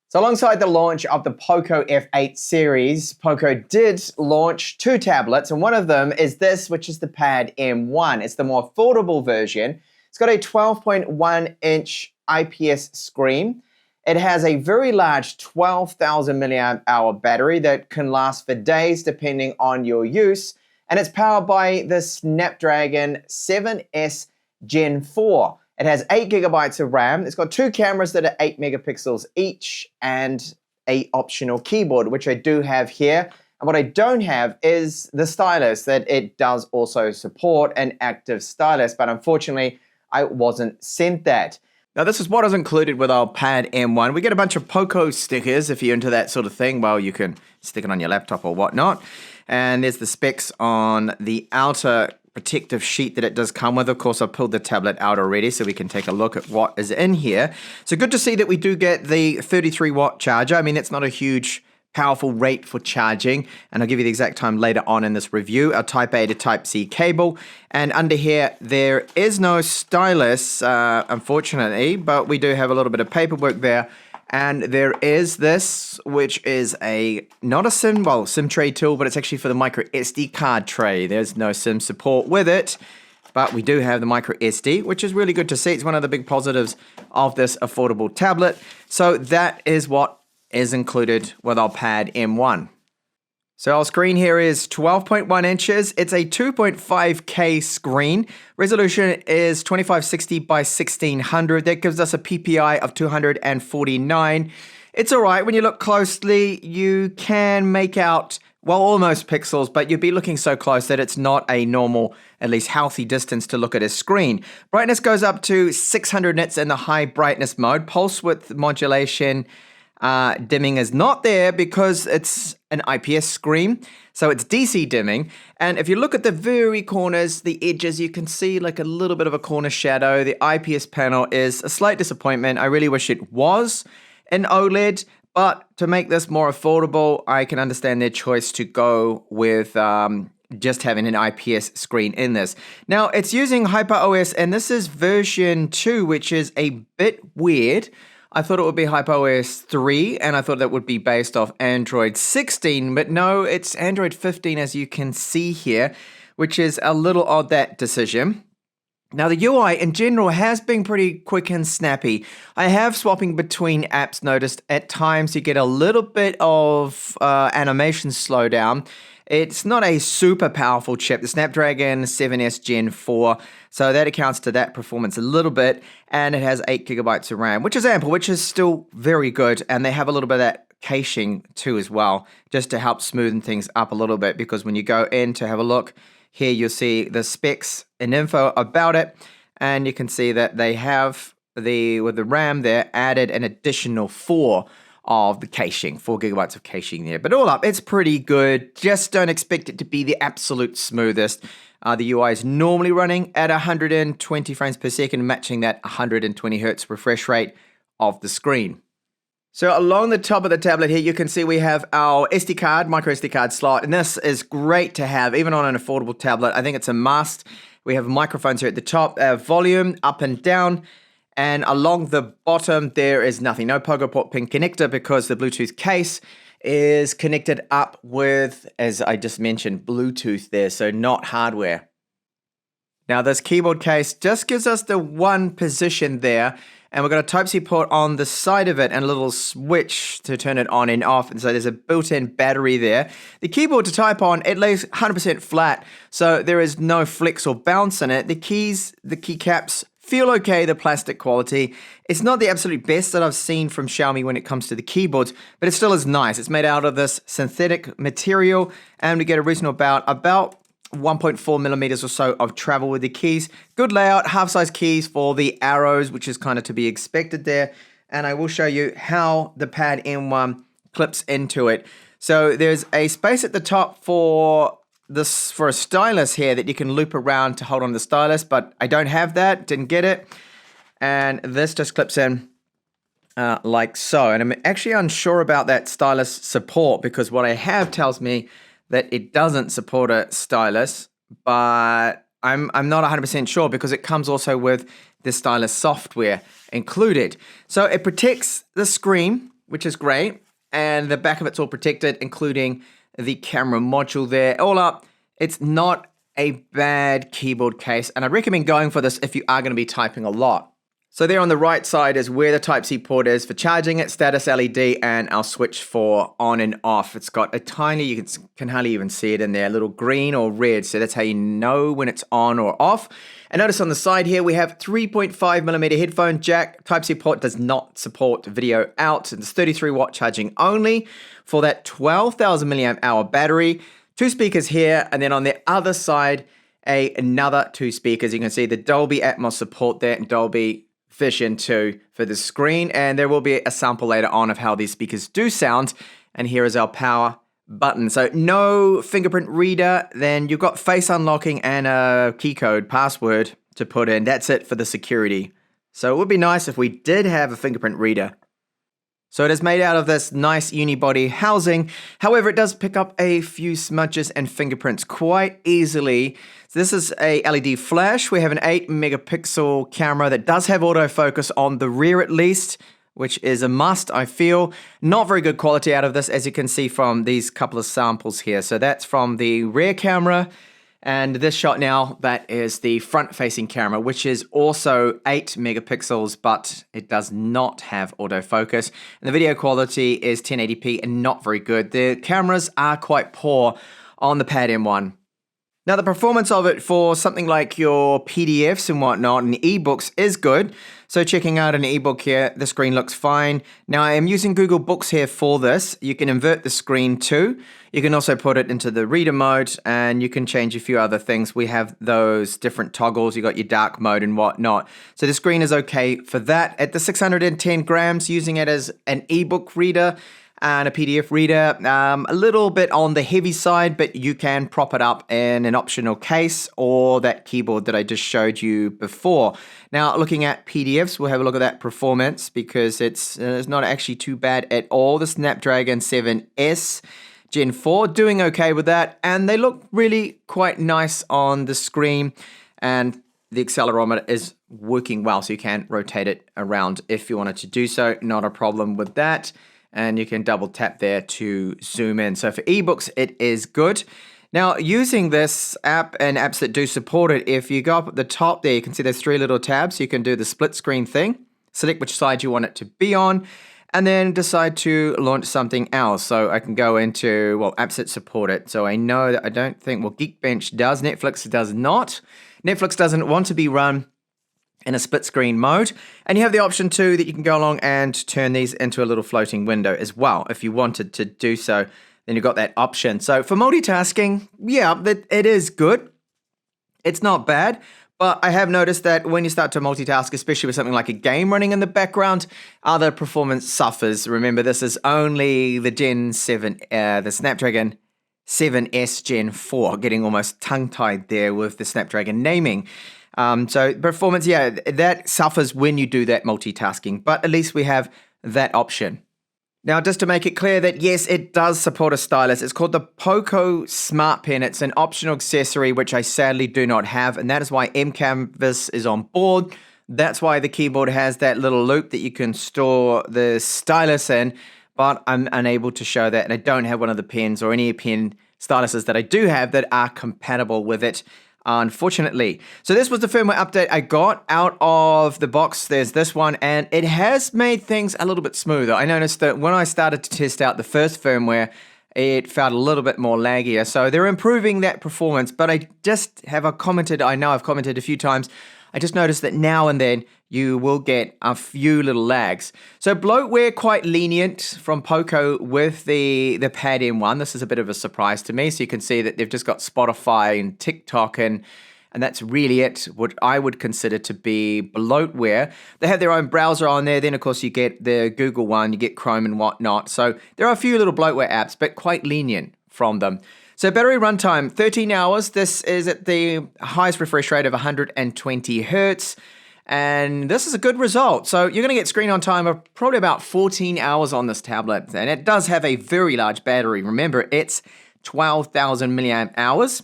So alongside the launch of the POCO F8 series, POCO did launch two tablets, and one of them is this, which is the Pad M1. It's the more affordable version. It's got a 12.1-inch IPS screen. It has a very large 12,000 milliamp hour battery that can last for days depending on your use, and it's powered by the Snapdragon 7S Gen 4. It has 8 gigabytes of RAM. It's got two cameras that are 8 megapixels each and an optional keyboard, which I do have here. And what I don't have is the stylus that it does also support, an active stylus, but unfortunately, I wasn't sent that. Now, this is what is included with our Pad M1. We get a bunch of POCO stickers. If you're into that sort of thing, well, you can stick it on your laptop or whatnot. And there's the specs on the outer protective sheet that it does come with. Of course, I've pulled the tablet out already so we can take a look at what is in here. So good to see that we do get the 33-watt charger. I mean, it's not a huge, powerful rate for charging, and I'll give you the exact time later on in this review. Our Type A to Type C cable, and under here, there is no stylus, unfortunately, but we do have a little bit of paperwork there. And there is this, which is not a SIM tray tool, but it's actually for the MicroSD card tray. There's no SIM support with it, but we do have the MicroSD, which is really good to see. It's one of the big positives of this affordable tablet. So that is what is included with our Pad M1. So our screen here is 12.1 inches. It's a 2.5K screen. Resolution is 2560 by 1600. That gives us a PPI of 249. It's all right. When you look closely, you can make out, well, almost pixels, but you'd be looking so close that it's not a normal, at least healthy distance to look at a screen. Brightness goes up to 600 nits in the high brightness mode. Pulse width modulation dimming is not there because it's an IPS screen, so it's DC dimming. And if you look at the very corners, the edges, you can see like a little bit of a corner shadow. The IPS panel is a slight disappointment. I really wish it was an OLED, but to make this more affordable, I can understand their choice to go with just having an IPS screen in this. Now, it's using HyperOS, and this is version 2, which is a bit weird. I thought it would be HyperOS 3, and I thought that would be based off Android 16, but no, it's Android 15, as you can see here, which is a little odd, that decision. Now, the UI in general has been pretty quick and snappy. I have swapping between apps noticed at times you get a little bit of animation slowdown. It's not a super powerful chip, the Snapdragon 7S Gen 4, so that accounts to that performance a little bit, and it has 8 gigabytes of RAM, which is ample, which is still very good, and they have a little bit of that caching too as well, just to help smoothen things up a little bit, because when you go in to have a look, here you'll see the specs and info about it, and you can see that they have, with the RAM there, added an additional 4 of the caching, 4 gigabytes of caching there. But all up, it's pretty good. Just don't expect it to be the absolute smoothest. The UI is normally running at 120 frames per second, matching that 120 hertz refresh rate of the screen. So along the top of the tablet here, you can see we have our SD card, microSD card slot, and this is great to have, even on an affordable tablet. I think it's a must. We have microphones here at the top, volume up and down, and along the bottom, there is nothing. No POCO port pin connector because the Bluetooth case is connected up with, as I just mentioned, Bluetooth there, so not hardware. Now, this keyboard case just gives us the one position there, and we've got a Type-C port on the side of it and a little switch to turn it on and off, and so there's a built-in battery there. The keyboard to type on, it lays 100% flat, so there is no flex or bounce in it. The keycaps feel okay, the plastic quality. It's not the absolute best that I've seen from Xiaomi when it comes to the keyboards, but it still is nice. It's made out of this synthetic material, and we get a reasonable about 1.4 millimeters or so of travel with the keys. Good layout, half-size keys for the arrows, which is kind of to be expected there. And I will show you how the Pad M1 clips into it. So there's a space at the top for a stylus here that you can loop around to hold on the stylus, but I don't have that, didn't get it. And this just clips in like so. And I'm actually unsure about that stylus support because what I have tells me that it doesn't support a stylus, but I'm not 100% sure because it comes also with the stylus software included. So it protects the screen which is great. And the back of it's all protected, including the camera module there. All up, it's not a bad keyboard case, and I recommend going for this if you are going to be typing a lot. So there on the right side is where the Type-C port is for charging it, status LED, and our switch for on and off. It's got a tiny, you can hardly even see it in there, a little green or red, so that's how you know when it's on or off. And notice on the side here, we have 3.5mm headphone jack. Type-C port does not support video out. It's 33 watt charging only for that 12,000 milliamp hour battery. 2 speakers here, and then on the other side, another 2 speakers. You can see the Dolby Atmos support there, and Dolby Vision 2 for the screen, and there will be a sample later on of how these speakers do sound. And here is our power button. So no fingerprint reader, then you've got face unlocking and a key code password to put in. That's it for the security. So it would be nice if we did have a fingerprint reader. So it is made out of this nice unibody housing. However, it does pick up a few smudges and fingerprints quite easily. So this is a LED flash. We have an 8 megapixel camera that does have autofocus on the rear at least, which is a must, I feel. Not very good quality out of this, as you can see from these couple of samples here. So that's from the rear camera. And this shot now, that is the front-facing camera, which is also 8 megapixels, but it does not have autofocus. And the video quality is 1080p and not very good. The cameras are quite poor on the Pad M1. Now, the performance of it for something like your PDFs and whatnot and ebooks is good. So checking out an ebook here, the screen looks fine. Now, I am using Google Books here for this. You can invert the screen too. You can also put it into the reader mode, and you can change a few other things. We have those different toggles. You got your dark mode and whatnot. So the screen is okay for that. At the 610 grams, using it as an ebook reader and a PDF reader, a little bit on the heavy side, but you can prop it up in an optional case or that keyboard that I just showed you before. Now, looking at PDFs, we'll have a look at that performance because it's not actually too bad at all. The Snapdragon 7S Gen 4, doing okay with that, and they look really quite nice on the screen, and the accelerometer is working well, so you can rotate it around if you wanted to do so. Not a problem with that. And you can double tap there to zoom in. So for ebooks, it is good. Now, using this app and apps that do support it, if you go up at the top there, you can see there's 3 little tabs. You can do the split screen thing, select which side you want it to be on, and then decide to launch something else. So I can go into, well, apps that support it. So I know that I don't think, well, Geekbench does, Netflix does not. Netflix doesn't want to be run in a split screen mode. And you have the option too that you can go along and turn these into a little floating window as well. If you wanted to do so, then you've got that option. So for multitasking, yeah, it is good. It's not bad, but I have noticed that when you start to multitask, especially with something like a game running in the background, the performance suffers. Remember, this is only the Gen 7, the Snapdragon 7S Gen 4, getting almost tongue-tied there with the Snapdragon naming. So performance, yeah, that suffers when you do that multitasking, but at least we have that option. Now, just to make it clear that yes, it does support a stylus. It's called the POCO Smart Pen. It's an optional accessory, which I sadly do not have, and that is why mCanvas is on board. That's why the keyboard has that little loop that you can store the stylus in, but I'm unable to show that, and I don't have one of the pens or any pen styluses that I do have that are compatible with it, unfortunately. So this was the firmware update I got out of the box. There's this one, and it has made things a little bit smoother. I noticed that when I started to test out the first firmware, it felt a little bit more laggier. So they're improving that performance, but I just have commented, I know I've commented a few times, I just noticed that now and then you will get a few little lags. So bloatware quite lenient from POCO with the Pad M1. This is a bit of a surprise to me. So you can see that they've just got Spotify and TikTok and that's really it, what I would consider to be bloatware. They have their own browser on there. Then, of course, you get the Google one, you get Chrome and whatnot. So there are a few little bloatware apps, but quite lenient from them. So battery runtime, 13 hours. This is at the highest refresh rate of 120 hertz. And this is a good result. So you're going to get screen on time of probably about 14 hours on this tablet. And it does have a very large battery. Remember, it's 12,000 milliamp hours.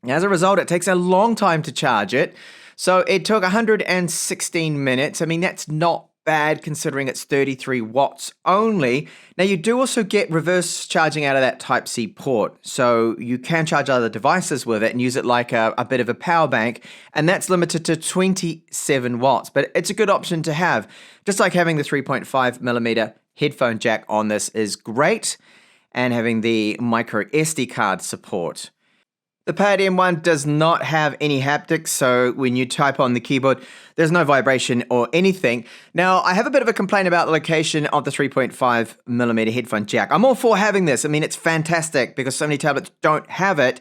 As a result, it takes a long time to charge it. So it took 116 minutes. I mean, that's not bad considering it's 33 watts only. Now you do also get reverse charging out of that Type-C port, so you can charge other devices with it and use it like a bit of a power bank, and that's limited to 27 watts, but it's a good option to have. Just like having the 3.5mm headphone jack on this is great, and having the MicroSD card support. The Pad M1 does not have any haptics, so when you type on the keyboard, there's no vibration or anything. Now, I have a bit of a complaint about the location of the 3.5mm headphone jack. I'm all for having this. I mean, it's fantastic because so many tablets don't have it.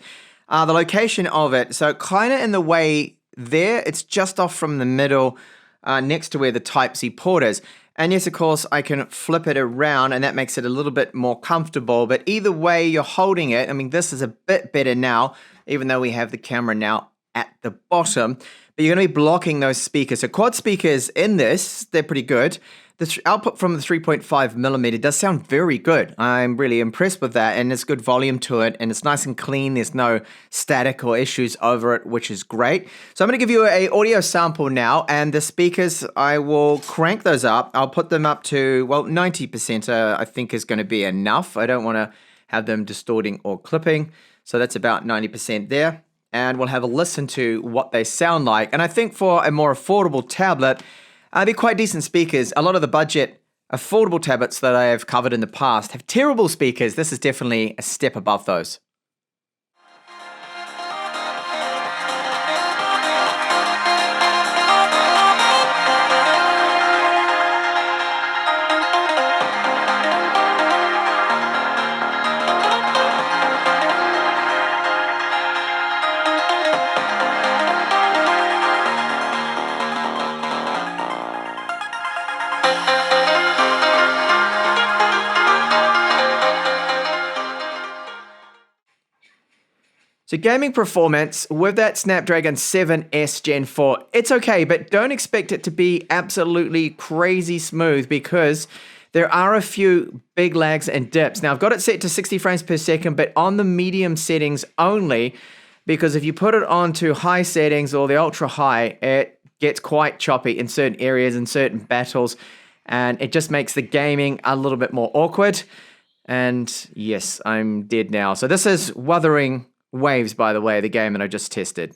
The location of it, so kind of in the way there, it's just off from the middle, next to where the Type-C port is. And yes, of course, I can flip it around and that makes it a little bit more comfortable. But either way you're holding it, I mean, this is a bit better now, even though we have the camera now at the bottom. But you're going to be blocking those speakers. So quad speakers in this, they're pretty good. The output from the 3.5mm does sound very good. I'm really impressed with that, and there's good volume to it, and it's nice and clean. There's no static or issues over it, which is great. So I'm going to give you an audio sample now, and the speakers, I will crank those up. I'll put them up to, well, 90% I think is going to be enough. I don't want to have them distorting or clipping, so that's about 90% there. And we'll have a listen to what they sound like. And I think for a more affordable tablet, they're quite decent speakers. A lot of the budget affordable tablets that I have covered in the past have terrible speakers. This is definitely a step above those. So gaming performance with that Snapdragon 7S Gen 4, it's okay, but don't expect it to be absolutely crazy smooth because there are a few big lags and dips. Now I've got it set to 60 frames per second, but on the medium settings only, because if you put it onto high settings or the ultra high, it gets quite choppy in certain areas, in certain battles, and it just makes the gaming a little bit more awkward. And yes, I'm dead now. So this is Wuthering Waves, by the way, the game that I just tested.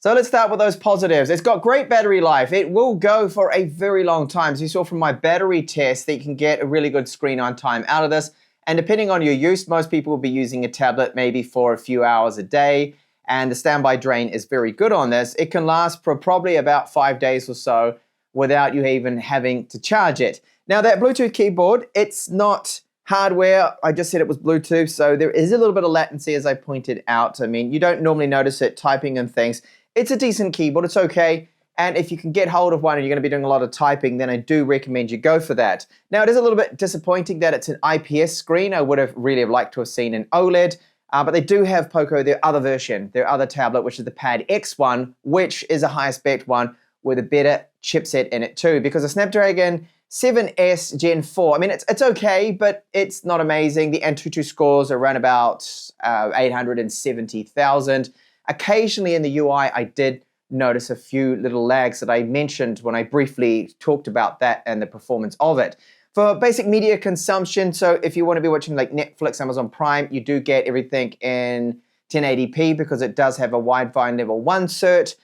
So let's start with those positives. It's got great battery life. It will go for a very long time. So you saw from my battery test that you can get a really good screen on time out of this. And depending on your use, most people will be using a tablet maybe for a few hours a day. And the standby drain is very good on this. It can last for probably about 5 days or so without you even having to charge it. Now that Bluetooth keyboard, it's not hardware. I just said it was Bluetooth, so there is a little bit of latency as I pointed out. I mean, you don't normally notice it typing and things. It's a decent keyboard, it's okay. And if you can get hold of one and you're going to be doing a lot of typing, then I do recommend you go for that. Now, it is a little bit disappointing that it's an IPS screen. I would have really liked to have seen an OLED, but they do have POCO, their other version, their other tablet, which is the Pad X1, which is a higher spec one with a better chipset in it too, because the Snapdragon 7S Gen 4, I mean, it's okay, but it's not amazing. The Antutu scores are around about 870,000. Occasionally in the UI, I did notice a few little lags that I mentioned when I briefly talked about that and the performance of it. For basic media consumption, so if you want to be watching like Netflix, Amazon Prime, you do get everything in 1080p because it does have a Wi-Fi level 1 cert.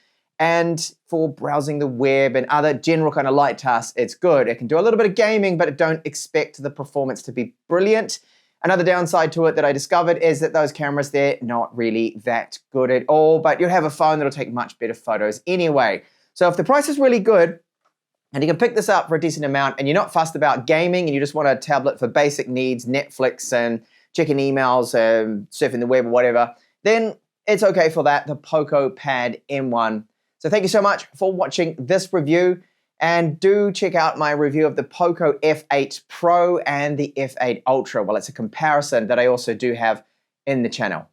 And for browsing the web and other general kind of light tasks, it's good. It can do a little bit of gaming, but don't expect the performance to be brilliant. Another downside to it that I discovered is that those cameras, they're not really that good at all, but you'll have a phone that'll take much better photos anyway. So if the price is really good, and you can pick this up for a decent amount, and you're not fussed about gaming, and you just want a tablet for basic needs, Netflix and checking emails, surfing the web or whatever, then it's okay for that, the POCO Pad M1. So thank you so much for watching this review, and do check out my review of the POCO F8 Pro and the F8 Ultra. Well, it's a comparison that I also do have in the channel.